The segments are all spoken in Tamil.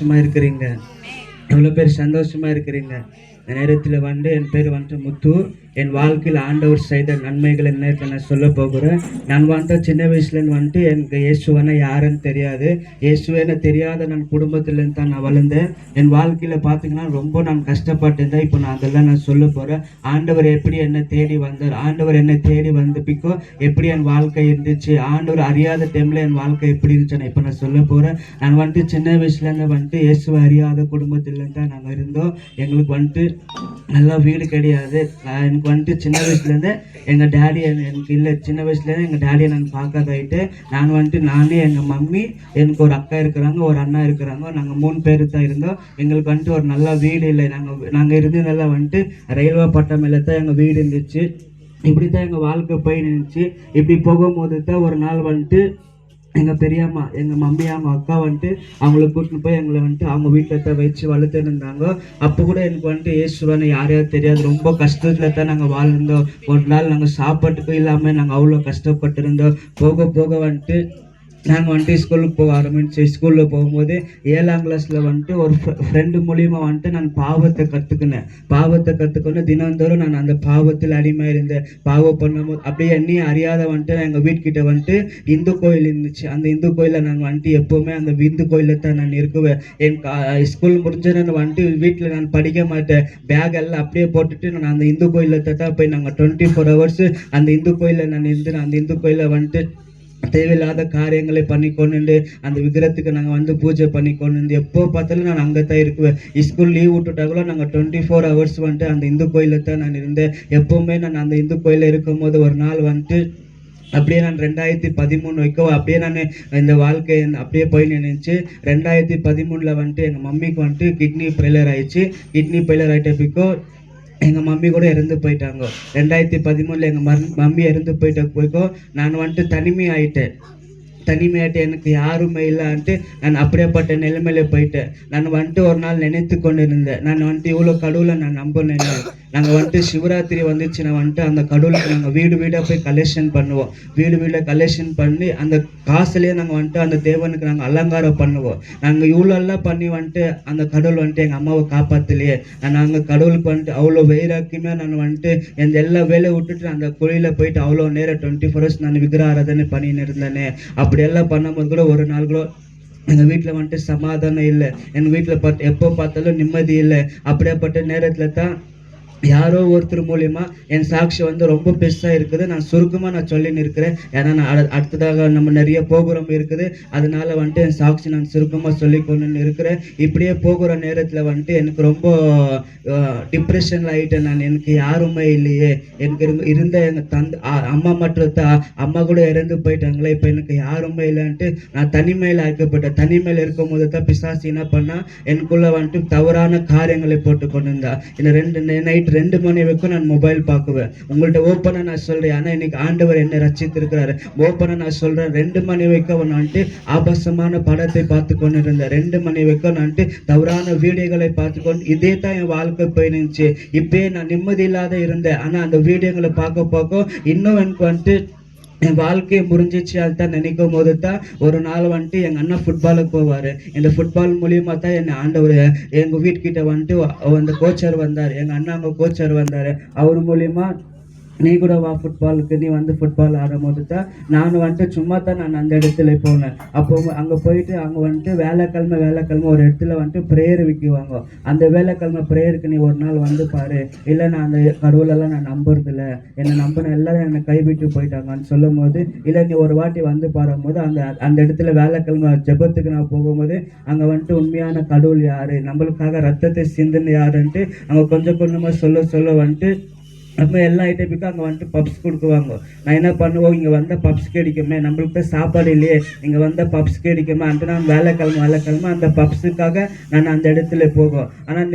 சந்தோஷமா இருக்கிறீங்க? எவ்வளோ பேர் சந்தோஷமா இருக்கிறீங்க? இந்த நேரத்தில் என் பேர் முத்து. என் வாழ்க்கையில் ஆண்டவர் செய்த நன்மைகள் என்ன நான் சொல்ல போகிறேன். நான் சின்ன வயசுலேருந்து எனக்கு இயேசுவனை யாருன்னு தெரியாது. இயேசுவேன்னு தெரியாத நான் குடும்பத்துலேருந்து தான் நான் வளர்ந்தேன். என் வாழ்க்கையில் பார்த்தீங்கன்னா ரொம்ப நான் கஷ்டப்பட்டிருந்தேன். இப்போ நான் அதெல்லாம் நான் சொல்ல போகிறேன். ஆண்டவர் எப்படி என்னை தேடி வந்தார், ஆண்டவர் என்னை தேடி வந்தப்பிக்கோ எப்படி என் வாழ்க்கை இருந்துச்சு, ஆண்டவர் அறியாத டைமில் என் வாழ்க்கை எப்படி இருந்துச்சுன்னு இப்போ நான் சொல்ல போகிறேன். நான் சின்ன வயசுலேருந்து இயேசுவை அறியாத குடும்பத்துலேருந்து தான் நாங்கள் இருந்தோம். எங்களுக்கு நல்லா வீடு கிடையாது. எனக்கு சின்ன வயசுலேருந்து எங்கள் டேடி எனக்கு இல்லை. சின்ன வயசுலேருந்து எங்கள் டேடியை நான் பார்க்காதாயிட்டு நான் நானே எங்கள் மம்மி, எனக்கு ஒரு அக்கா இருக்கிறாங்க, ஒரு அண்ணா இருக்கிறாங்க. நாங்கள் 3 பேர் தான் இருந்தோம். எங்களுக்கு ஒரு நல்ல வீடு இல்லை. நாங்கள் இருந்ததெல்லாம் ரயில்வே பட்டம் மேலே தான் எங்கள் வீடு இருந்துச்சு. இப்படி தான் எங்கள் வாழ்க்கை போய் நின்றுச்சு. இப்படி போகும்போது தான் ஒரு நாள் எங்கள் பெரியம்மா, எங்கள் மம்மி, அவங்க அக்கா அவங்கள கூட்டின்னு போய் எங்களை அவங்க வீட்டில் தான் வச்சு வளர்த்துன்னு இருந்தாங்க. அப்போ கூட எனக்கு இயேசுவான்னு யாரையாவது தெரியாது. ரொம்ப கஷ்டத்தில் தான் நாங்கள் வாழ்ந்தோம். ஒரு நாள் நாங்கள் சாப்பாட்டுக்கும் இல்லாமல் நாங்கள் அவ்வளோ கஷ்டப்பட்டுருந்தோம். போக போக நாங்கள் ஸ்கூலுக்கு போக ஆரம்பிச்சு. ஸ்கூலில் போகும்போது 7ஆம் கிளாஸில் ஒரு ஃப்ரெண்டு மூலியமாக நான் பாவத்தை கற்றுக்கொண்டு தினந்தோறும் நான் அந்த பாவத்தில் அடிமை இருந்தேன். பாவம் பண்ணும்போது அப்படியே எண்ணி அறியாத நான் எங்கள் வீட்டுக்கிட்ட இந்து கோயில் இருந்துச்சு. அந்த இந்து கோயிலில் நான் எப்போவுமே அந்த இந்து கோயிலில் தான் நான் இருக்குவேன். என் ஸ்கூல் முடிஞ்ச நான் வீட்டில் நான் படிக்க மாட்டேன். பேக் எல்லாம் அப்படியே போட்டுட்டு நான் அந்த இந்து கோயிலில் தான் போய் நாங்கள் 24 hours அந்த இந்து கோயிலில் நான் இருந்து அந்த இந்து கோயிலில் தேவையில்லாத காரியங்களை பண்ணி கொண்டு அந்த விக்கிரத்துக்கு நாங்கள் பூஜை பண்ணி கொண்டு எப்போ பார்த்தாலும் நான் அங்கே தான் இருக்குவேன். ஸ்கூல் லீவ் விட்டுட்டாங்களோ நாங்கள் 24 hours அந்த இந்து கோயிலில் தான் நான் இருந்தேன். எப்போவுமே நான் அந்த இந்து கோயிலில் இருக்கும் போது ஒரு நாள் அப்படியே நான் 2013 வைக்கோ அப்படியே நான் இந்த வாழ்க்கை அப்படியே போய் நினைச்சு 2013 எங்கள் மம்மிக்கு கிட்னி ஃபெயிலியர் ஆயிடுச்சு. கிட்னி ஃபெயிலியர் ஆகிட்டப்பிக்கோ எங்கள் மம்மி கூட இறந்து போயிட்டாங்க. 2013 எங்கள் மம்மி இறந்து போயிட்டோ நான் தனிமை ஆயிட்டேன். எனக்கு யாருமே இல்லைன்ட்டு நான் அப்படியேப்பட்ட நிலைமையில போயிட்டேன். நான் ஒரு நாள் நினைத்து கொண்டு இருந்தேன். நான் இவ்வளோ கடவுளை நான் நம்பினேன். நாங்கள் சிவராத்திரி வந்துச்சுன்னா அந்த கடவுளுக்கு நாங்கள் வீடு வீடாக போய் கலெக்ஷன் பண்ணுவோம். வீடு கலெக்ஷன் பண்ணி அந்த காசுலேயே நாங்கள் அந்த தேவனுக்கு நாங்கள் அலங்காரம் பண்ணுவோம். நாங்கள் இவ்வளோ எல்லாம் பண்ணி அந்த கடவுள் எங்கள் அம்மாவை காப்பாற்றலையே. நாங்கள் கடவுளுக்கு அவ்வளோ வைராக்கியமாக நான் எந்த எல்லா வேலையை விட்டுட்டு அந்த கோயிலில் போயிட்டு அவ்வளோ நேரம் 24 hours நான் விக்கிர ஆராதனை பண்ணின்னு இருந்தேனே. அப்படியெல்லாம் பண்ணும்போது கூட ஒரு நாள் கூட எங்கள் வீட்டில் சமாதானம் இல்லை. எங்கள் வீட்டில் எப்போ பார்த்தாலும் நிம்மதி இல்லை. அப்படியேப்பட்ட நேரத்தில் தான் யாரோ ஒருத்தர் மூலியமா என் சாட்சி ரொம்ப பெருசாக இருக்குது. நான் சுருக்கமாக சொல்லின்னு இருக்கிறேன். ஏன்னா நான் அடுத்ததாக நம்ம நிறைய போகிறோம் இருக்குது. அதனால என் சாட்சி நான் சுருக்கமாக சொல்லி கொண்டு இருக்கிறேன். இப்படியே போகிற நேரத்தில் எனக்கு ரொம்ப டிப்ரெஷனில் ஆகிட்டேன். எனக்கு யாருமே இல்லையே. எனக்கு இருந்த எங்கள் அம்மா மட்டும் தான். அம்மா கூட இறந்து போயிட்டாங்களே. இப்போ எனக்கு யாருமே இல்லைன்ட்டு நான் தனிமையில் ஆக்கப்பட்டேன். தனிமையில் இருக்கும் போது தான் பிசாசு என்ன பண்ணா எனக்குள்ள தவறான காரியங்களை போட்டு கொண்டு இருந்தா. இந்த நைட் 2 மணி வரைக்கும் நான் மொபைல் பார்க்குவேன். உங்கள்கிட்ட ஓப்பனா நான் சொல்றேன். ஆனா இன்னைக்கு ஆண்டவர் என்ன ரட்சித்திருக்கிறாரு. ஓப்பனா நான் சொல்றேன். 2 மணி வரைக்கும் ஆபாசமான படத்தை பார்த்து கொண்டு இருந்தேன். 2 மணி வரைக்கும் தவறான வீடியோகளை பார்த்துக்கொண்டு இதே தான் என் வாழ்க்கை போயிருந்துச்சு. இப்பயே நான் நிம்மதி இல்லாத இருந்தேன். ஆனா அந்த வீடியோங்களை பார்க்க இன்னும் எனக்கு என் வாழ்க்கையை முடிஞ்சிச்சு. அதுதான் நினைக்கும் போது தான் ஒரு நாள் எங்கள் அண்ணன் ஃபுட்பாலுக்கு போவார். இந்த ஃபுட்பால் மூலியமாக தான் என்னை ஆண்டவர் எங்கள் வீட்டுக்கிட்ட அந்த கோச்சர் வந்தார். எங்கள் அண்ணா அங்கே கோச்சர் வந்தார். அவர் மூலியமா நீ கூட வா ஃபுட்பாலுக்கு, நீ ஃபுட்பால் ஆடும் போது தான் நான் சும்மா தான் நான் அந்த இடத்துல போனேன். அப்போ அங்கே போயிட்டு அங்கே வேலைக்கிழமை ஒரு இடத்துல ப்ரேயர் விற்குவாங்க. அந்த வேலைக்கிழமை ப்ரேயருக்கு நீ ஒரு நாள் பாரு. இல்லை நான் அந்த கடவுளெல்லாம் நான் நம்புறதில்ல, என்னை நம்பின எல்லாரும் என்னை கைவிட்டு போயிட்டாங்கன்னு சொல்லும் போது, இல்லை நீ ஒரு வாட்டி பாரும்போது அந்த இடத்துல வேலைக்கிழமை ஜெபத்துக்கு நான் போகும்போது அங்கே உண்மையான கடவுள் யாரு, நம்மளுக்காக ரத்தத்தை சிந்துன்னு யாருன்ட்டு அங்கே கொஞ்சம் கொஞ்சமாக சொல்ல நம்ம எல்லா ஐட்டமுக்கும் அங்கே பப்ஸ் கொடுக்குவாங்க. நான் என்ன பண்ணுவோம், இங்கே பப்ஸ் கிடைக்குமே, நம்மளுக்கு சாப்பாடு இல்லையே, இங்கே பப்ஸ் கிடைக்குமே நான் வேலைக்கிழமை அந்த பப்ஸுக்காக நான் அந்த இடத்துல போகும். ஆனால்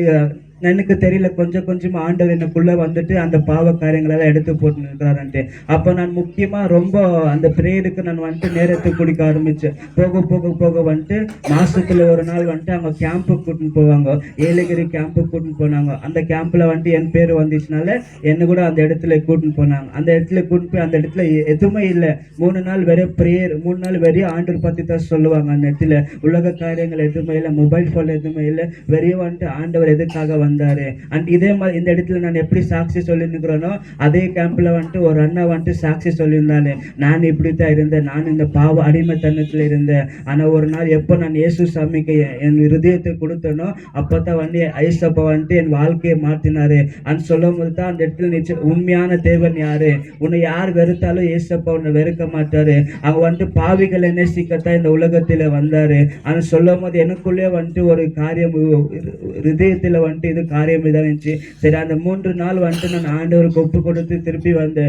எனக்கு தெரியல, கொஞ்சம் கொஞ்சமா ஆண்டவர் எனக்குள்ள வந்துட்டு அந்த பாவ காரியங்கள் எல்லாம் எடுத்து போட்டு இருக்கிறாருன்ட்டு. அப்ப நான் முக்கியமா ரொம்ப அந்த பிரேயருக்கு நான் வந்துட்டு நேரத்தை குடிக்க ஆரம்பிச்சேன். போக போக போக வந்துட்டு மாசத்துல ஒரு நாள் வந்துட்டு அவங்க கேம்புக்கு கூட்டின்னு போவாங்க. ஏலகிரி கேம்புக்கு கூட்டின்னு போனாங்க. அந்த கேம்ப்ல வந்துட்டு என் பேர் வந்துச்சுனால என்ன கூட அந்த இடத்துல கூட்டின்னு போனாங்க. அந்த இடத்துல கூட்டின்னு போய் அந்த இடத்துல எதுவுமே இல்லை. 3 நாள் வெறும் பிரேயர், 3 நாள் வெறும் ஆண்டவர் பத்தி தான் சொல்லுவாங்க. அந்த இடத்துல உலக காரியங்கள் எதுவுமே இல்லை, மொபைல் போன் எதுவுமே இல்லை, வெறும் வந்துட்டு ஆண்டவர் எதுக்காக வந்தாரு. அண்ட் இதே மாதிரி இந்த இடத்துல நான் எப்படி சாட்சி சொல்லிருக்கிறேனோ அதே கேம்ப்ல வந்துட்டு ஒரு அண்ணா வந்துட்டு சாட்சி சொல்லியிருந்தாரு. நான் இப்படித்தான் இருந்தேன், நான் இந்த பாவ அடிமைத்தனத்துல இருந்தேன். ஆனா ஒரு நாள் எப்போ நான் இயேசு சாமிக்கு என் இருதயத்தை கொடுத்தனோ அப்பதான் வந்து ஐசப்பா வந்துட்டு என் வாழ்க்கையை மாற்றினாரு. அண்ட் சொல்லும் போது தான் அந்த இடத்துல நிச்சயம் உண்மையான தேவன் யாரு, உன்னை யார் வெறுத்தாலும் ஏசப்பா உன்னை வெறுக்க மாட்டாரு. அவங்க வந்துட்டு பாவிகளை நேசிக்கத்தான் இந்த உலகத்துல வந்தாரு. ஆனா சொல்லும் போது எனக்குள்ளே வந்துட்டு ஒரு காரியம் ஹிருதயத்துல வந்துட்டு இது காரியம் இதாக இருந்துச்சு. சரி, அந்த 3 நாள் வந்துட்டு நான் ஆண்டவருக்கு ஒப்பு கொடுத்து திருப்பி வந்து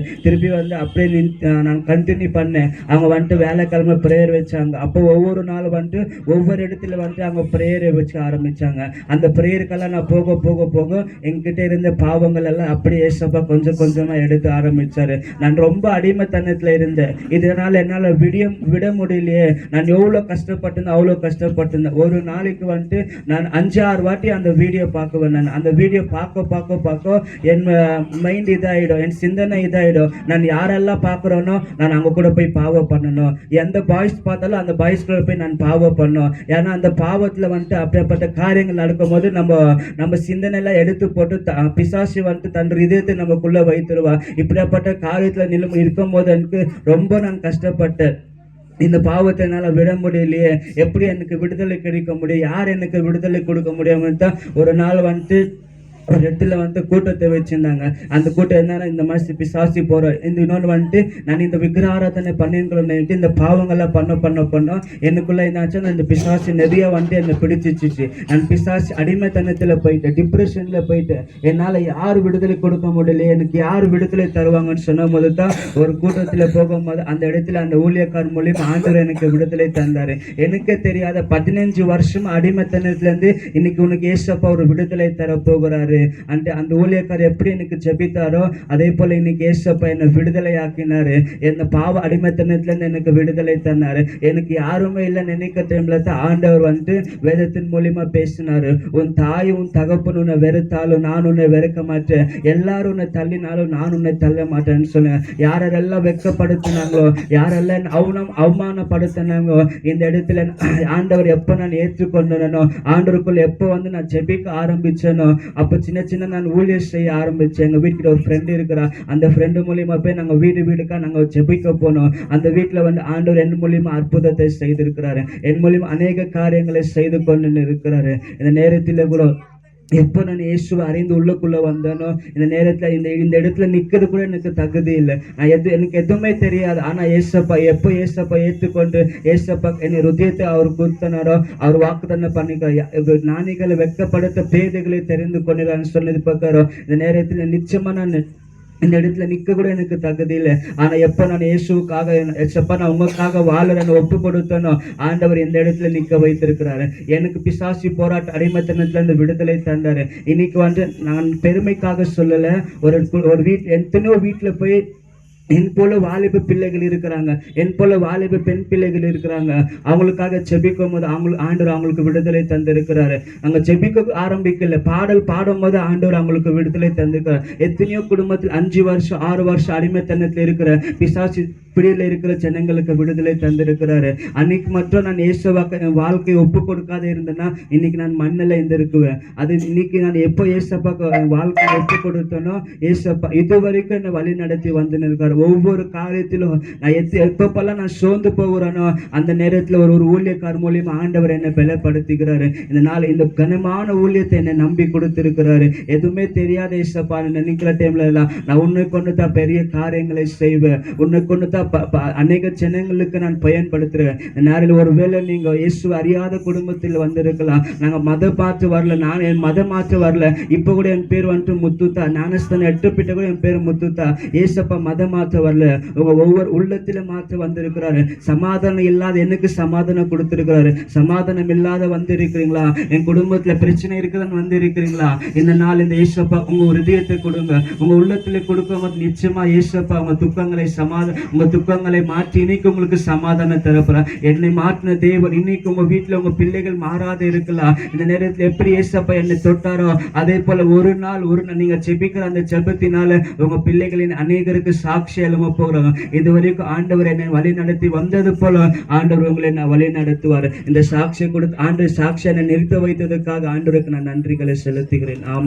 அப்படியே நான் கண்டினியூ பண்ணேன். அவங்க வந்துட்டு வேலைக்கிழமை ப்ரேயர் வச்சாங்க. அப்போ ஒவ்வொரு நாள் வந்துட்டு ஒவ்வொரு இடத்துல வந்துட்டு அவங்க ப்ரேயரை வச்சு ஆரம்பிச்சாங்க. அந்த ப்ரேயருக்கெல்லாம் நான் போக போக போக என்கிட்ட இருந்த பாவங்கள் எல்லாம் அப்படியே ஏசப்பா கொஞ்சம் கொஞ்சமா எடுத்து ஆரம்பிச்சாரு. நான் ரொம்ப அடிமைத்தனத்துல இருந்தேன். இதனால என்னால விட முடியலையே. நான் எவ்வளவு கஷ்டப்பட்டிருந்தேன், அவ்வளவு கஷ்டப்பட்டிருந்தேன். ஒரு நாளைக்கு வந்துட்டு நான் 5-6 வாட்டி அந்த வீடியோ பார்க்குவேன். நான் அந்த வீடியோ பார்க்க என் மைண்ட் இதாயிடும், என் சிந்தனை இதாயிடும். நான் யாரெல்லாம் பார்க்குறேனோ நான் அங்கே கூட போய் பாவம் பண்ணணும். எந்த பாய்ஸ் பார்த்தாலும் அந்த பாய்ஸ் கூட போய் நான் பாவம் பண்ணணும். ஏன்னா அந்த பாவத்தில் வந்துட்டு அப்படிப்பட்ட காரியங்கள் நடக்கும் போது நம்ம சிந்தனையெல்லாம் எடுத்து போட்டு பிசாசு வந்துட்டு தன் இதயத்தை நமக்குள்ள வைத்துருவா. இப்படிப்பட்ட காரியத்தில் இருக்கும் போது எனக்கு ரொம்ப நான் கஷ்டப்பட்டேன். இந்த பாவத்தை என்னால் விட முடியலையே, எப்படி எனக்கு விடுதலை கிடைக்க முடியும், யார் எனக்கு விடுதலை கொடுக்க முடியாமல் தான் ஒரு நாள் வந்துட்டு ஒரு இடத்துல வந்து கூட்டத்தை வச்சிருந்தாங்க. அந்த கூட்டம் என்னன்னா இந்த மாதிரி பிசாசி போற இன்னொன்று வந்துட்டு நான் இந்த விக்கிரகாராதனை பண்ணிட்டு இந்த பாவங்கள்லாம் பண்ணோம் எனக்குள்ள என்னாச்சு, இந்த பிசாசி நிறைய வந்து என்னை பிடிச்சிச்சு. நான் பிசாசி அடிமைத்தனத்துல போயிட்டேன், டிப்ரெஷன்ல போயிட்டேன். என்னால யார் விடுதலை கொடுக்க முடியல, எனக்கு யார் விடுதலை தருவாங்கன்னு சொன்ன போது தான் ஒரு கூட்டத்துல போகும்போது அந்த இடத்துல அந்த ஊழியக்கார் மூலியமா ஆண்டவர் எனக்கு விடுதலை தந்தாரு. எனக்கே தெரியாத 15 வருஷம் அடிமைத்தனத்துல இருந்து இன்னைக்கு உனக்கு ஏசப்பா ஒரு விடுதலை தர போகிறாரு. அந்த ஊழியக்கார் எப்படி எனக்கு ஜெபித்தாரோ அதே போல இன்னைக்கு ஏசப்பா என்னை விடுதலை ஆக்கினாரு. என்ன பாவ அடிமைத்தனத்துல இருந்து எனக்கு விடுதலை தந்தாரு. எனக்கு யாருமே இல்லை நினைக்க டைம்ல தான் ஆண்டவர் வந்து வேதத்தின் மூலியமா பேசினாரு. உன் தாய் உன் தகப்பன் உன்னை வெறுத்தாலும் நான் உன்னை வெறுக்க மாட்டேன், எல்லாரும் உன்னை தள்ளினாலும் நான் உன்னை தள்ள மாட்டேன்னு சொன்னேன். யாரெல்லாம் வெட்கப்படுத்தினாங்களோ, யாரெல்லாம் அவமானப்படுத்தினாங்களோ, இந்த இடத்துல ஆண்டவர் எப்ப நான் ஏற்றுக்கொண்டனோ, ஆண்டவருக்குள்ள எப்போ வந்து நான் ஜெபிக்க ஆரம்பிச்சேனோ அப்ப சின்ன நான் ஊழியர் செய்ய ஆரம்பிச்சேன். எங்க வீட்டுல ஒரு ஃப்ரெண்டு இருக்கிறா. அந்த ஃப்ரெண்டு மூலியமா போய் நாங்க வீடுக்கா நாங்க ஜெபிக்க போனோம். அந்த வீட்டுல வந்து ஆண்டவர் என் மூலியமா அற்புதத்தை செய்திருக்கிறாரு. என் மூலியமா அநேக காரியங்களை செய்து கொண்டு இருக்கிறாரு. இந்த நேரத்தில் கூட எப்போ நான் இயேசுவை அறிந்து உள்ளுக்குள்ள வந்தேனோ இந்த நேரத்துல இந்த இடத்துல நிக்கிறது கூட எனக்கு தகுதி இல்லை. எனக்கு எதுவுமே தெரியாது. ஆனா எப்போ ஏசப்பா ஏற்றுக்கொண்டு ஏசப்பா என் ஹிருதயத்தை அவர் கொடுத்தனாரோ அவர் வாக்குத்தத்தம் பண்ணிக்கிறார். ஞானிகளை வெட்கப்படுத்த பேதைகளை தெரிந்து கொண்டான்னு சொன்னது பிரகாரம் இந்த நேரத்துல நிச்சயமா நான் இந்த இடத்துல நிக்க கூட எனக்கு தகுதி இல்லை. ஆனா எப்ப நான் இயேசுக்காக எப்ப நான் உங்களுக்காக வாழறேன்னு ஒப்பு கொடுத்தனோ ஆண்டவர் இந்த இடத்துல நிக்க வைத்திருக்கிறாரு. எனக்கு பிசாசி போராட்ட அடிமைத்தனத்துல இருந்து விடுதலை தந்தாரு. இன்னைக்கு வந்து நான் பெருமைக்காக சொல்லல, ஒரு எத்தனையோ வீட்டுல போய் என் போல வாலிப பிள்ளைகள் இருக்கிறாங்க, என் போல வாலிப பெண் பிள்ளைகள் இருக்கிறாங்க. அவங்களுக்காக ஜெபிக்கும் போது ஆண்டவர் அவங்களுக்கு விடுதலை தந்திருக்கிறாரு. அங்க ஜெபிக்க ஆரம்பிக்கல, பாடல் பாடும் போது ஆண்டவர் அவங்களுக்கு விடுதலை தந்திருக்கிறார். எத்தனையோ குடும்பத்தில் 5 வருஷம் 6 வருஷம் அடிமைத்தனத்தில் இருக்கிற பிசாசி பிடியில இருக்கிற ஜனங்களுக்கு விடுதலை தந்திருக்கிறாரு. அன்னைக்கு மட்டும் நான் ஏசப்பாக்கு என் வாழ்க்கையை ஒப்பு கொடுக்காத இருந்தேன்னா இன்னைக்கு நான் மண்ணில் இருந்திருக்குவேன். அது இன்னைக்கு நான் எப்போ ஏசப்பாக்கு என் வாழ்க்கையை ஒப்பு கொடுத்தனோ ஏசப்பா இது வரைக்கும் என்னை வழி நடத்தி வந்துன்னு இருக்காரு. ஒவ்வொரு காரியத்திலும் நான் எப்பப்பெல்லாம் நான் சோர்ந்து போகிறேனோ அந்த நேரத்தில் ஒரு ஊழியக்கார் மூலியமா ஆண்டவர் என்னை பலப்படுத்துகிறாரு. இந்த நாள் இந்த கனமான ஊழியத்தை என்னை நம்பி கொடுத்திருக்கிறாரு. எதுவுமே தெரியாத ஏசப்பா நினைக்கிற டைம்ல எல்லாம் நான் உன்னை கொண்டு தான் பெரிய காரியங்களை செய்வேன், உன்னை கொண்டு தான் அநேக ஜனங்களுக்கு நான் பயன்படுத்துறேன். நேரில் ஒருவேளை நீங்க இயேசு அறியாத குடும்பத்தில் வந்திருக்கலாம். நாங்க மதம் பார்த்து வரல, நான் என் மதம் மாற்ற வரல. இப்ப கூட என் பேர் வந்துட்டு முத்துத்தா, ஞானஸ்தானம் எட்டுப்பிட்ட கூட என் பேர் முத்துத்தா. ஏசப்பா மதம் மாற்ற வரல, உங்க ஒவ்வொரு உள்ளத்தில மாற்ற வந்திருக்கிறாரு. சமாதானம் இல்லாத எனக்கு சமாதானம் கொடுத்திருக்கிறாரு. சமாதானம் இல்லாத வந்து இருக்கிறீங்களா? என் குடும்பத்துல பிரச்சனை இருக்குதுன்னு வந்து இருக்கிறீங்களா? இந்த நாள் இந்த ஏசப்பா உங்க ஹிருதயத்தை கொடுங்க, உங்க உள்ளத்துல கொடுக்கும்போது நிச்சயமா ஏசப்பா உங்க துக்கங்களை மாற்றி இன்னைக்கு உங்களுக்கு சமாதானம் தரப்போறார். என்னை மாற்றின தேவன் இன்னைக்கு உங்க வீட்டுல உங்க பிள்ளைகள் மாறாத இருக்கலாம். இந்த நேரத்தில் எப்படி ஏசப்பா என்னை தொட்டாரோ அதே போல ஒரு நாள் நீங்க ஜெபிக்கிற அந்த ஜெபத்தினால உங்க பிள்ளைகளின் அநேகருக்கு சாட்சி எழும போகிறாங்க. இதுவரைக்கும் ஆண்டவர் என்னை வழி நடத்தி வந்தது போல ஆண்டவர் உங்களை நான் வழி நடத்துவார். இந்த சாட்சியை கொடுத்து ஆண்டவர் சாட்சியை நிறுத்த வைத்ததுக்காக ஆண்டவருக்கு நான் நன்றிகளை செலுத்துகிறேன். ஆமென்.